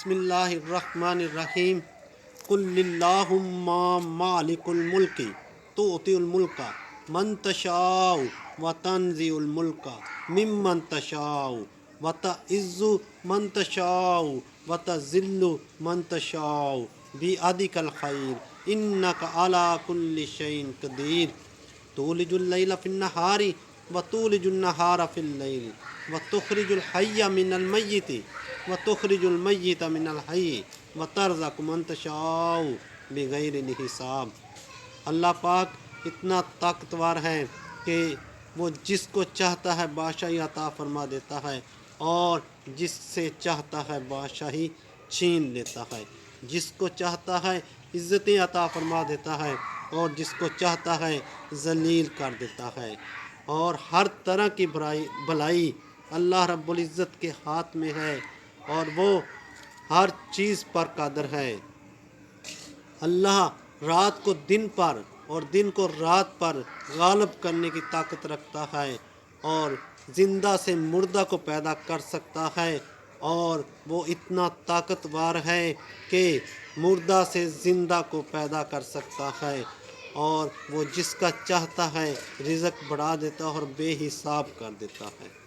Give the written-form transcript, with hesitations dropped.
بسم اللہ الرحمن الرحیم قل اللہم مالک الملک تؤتی الملک من تشاء وتنزع الملک ممن تشاء وتعز من تشاء وتذل من تشاء بیدک الخیر انک علی کل شیء قدیر تولج اللیل فی النہار وتولج النہار فی اللیل وتخرج الحی من المیت وتخرج المیت من الحی وترزق من تشاء بغیر حساب۔ اللہ پاک اتنا طاقتور ہے کہ وہ جس کو چاہتا ہے بادشاہی عطا فرما دیتا ہے اور جس سے چاہتا ہے بادشاہی چھین لیتا ہے، جس کو چاہتا ہے عزتیں عطا فرما دیتا ہے اور جس کو چاہتا ہے ذلیل کر دیتا ہے، اور ہر طرح کی بھلائی اللہ رب العزت کے ہاتھ میں ہے اور وہ ہر چیز پر قادر ہے۔ اللہ رات کو دن پر اور دن کو رات پر غالب کرنے کی طاقت رکھتا ہے اور زندہ سے مردہ کو پیدا کر سکتا ہے، اور وہ اتنا طاقتور ہے کہ مردہ سے زندہ کو پیدا کر سکتا ہے، اور وہ جس کا چاہتا ہے رزق بڑھا دیتا ہے اور بے حساب کر دیتا ہے۔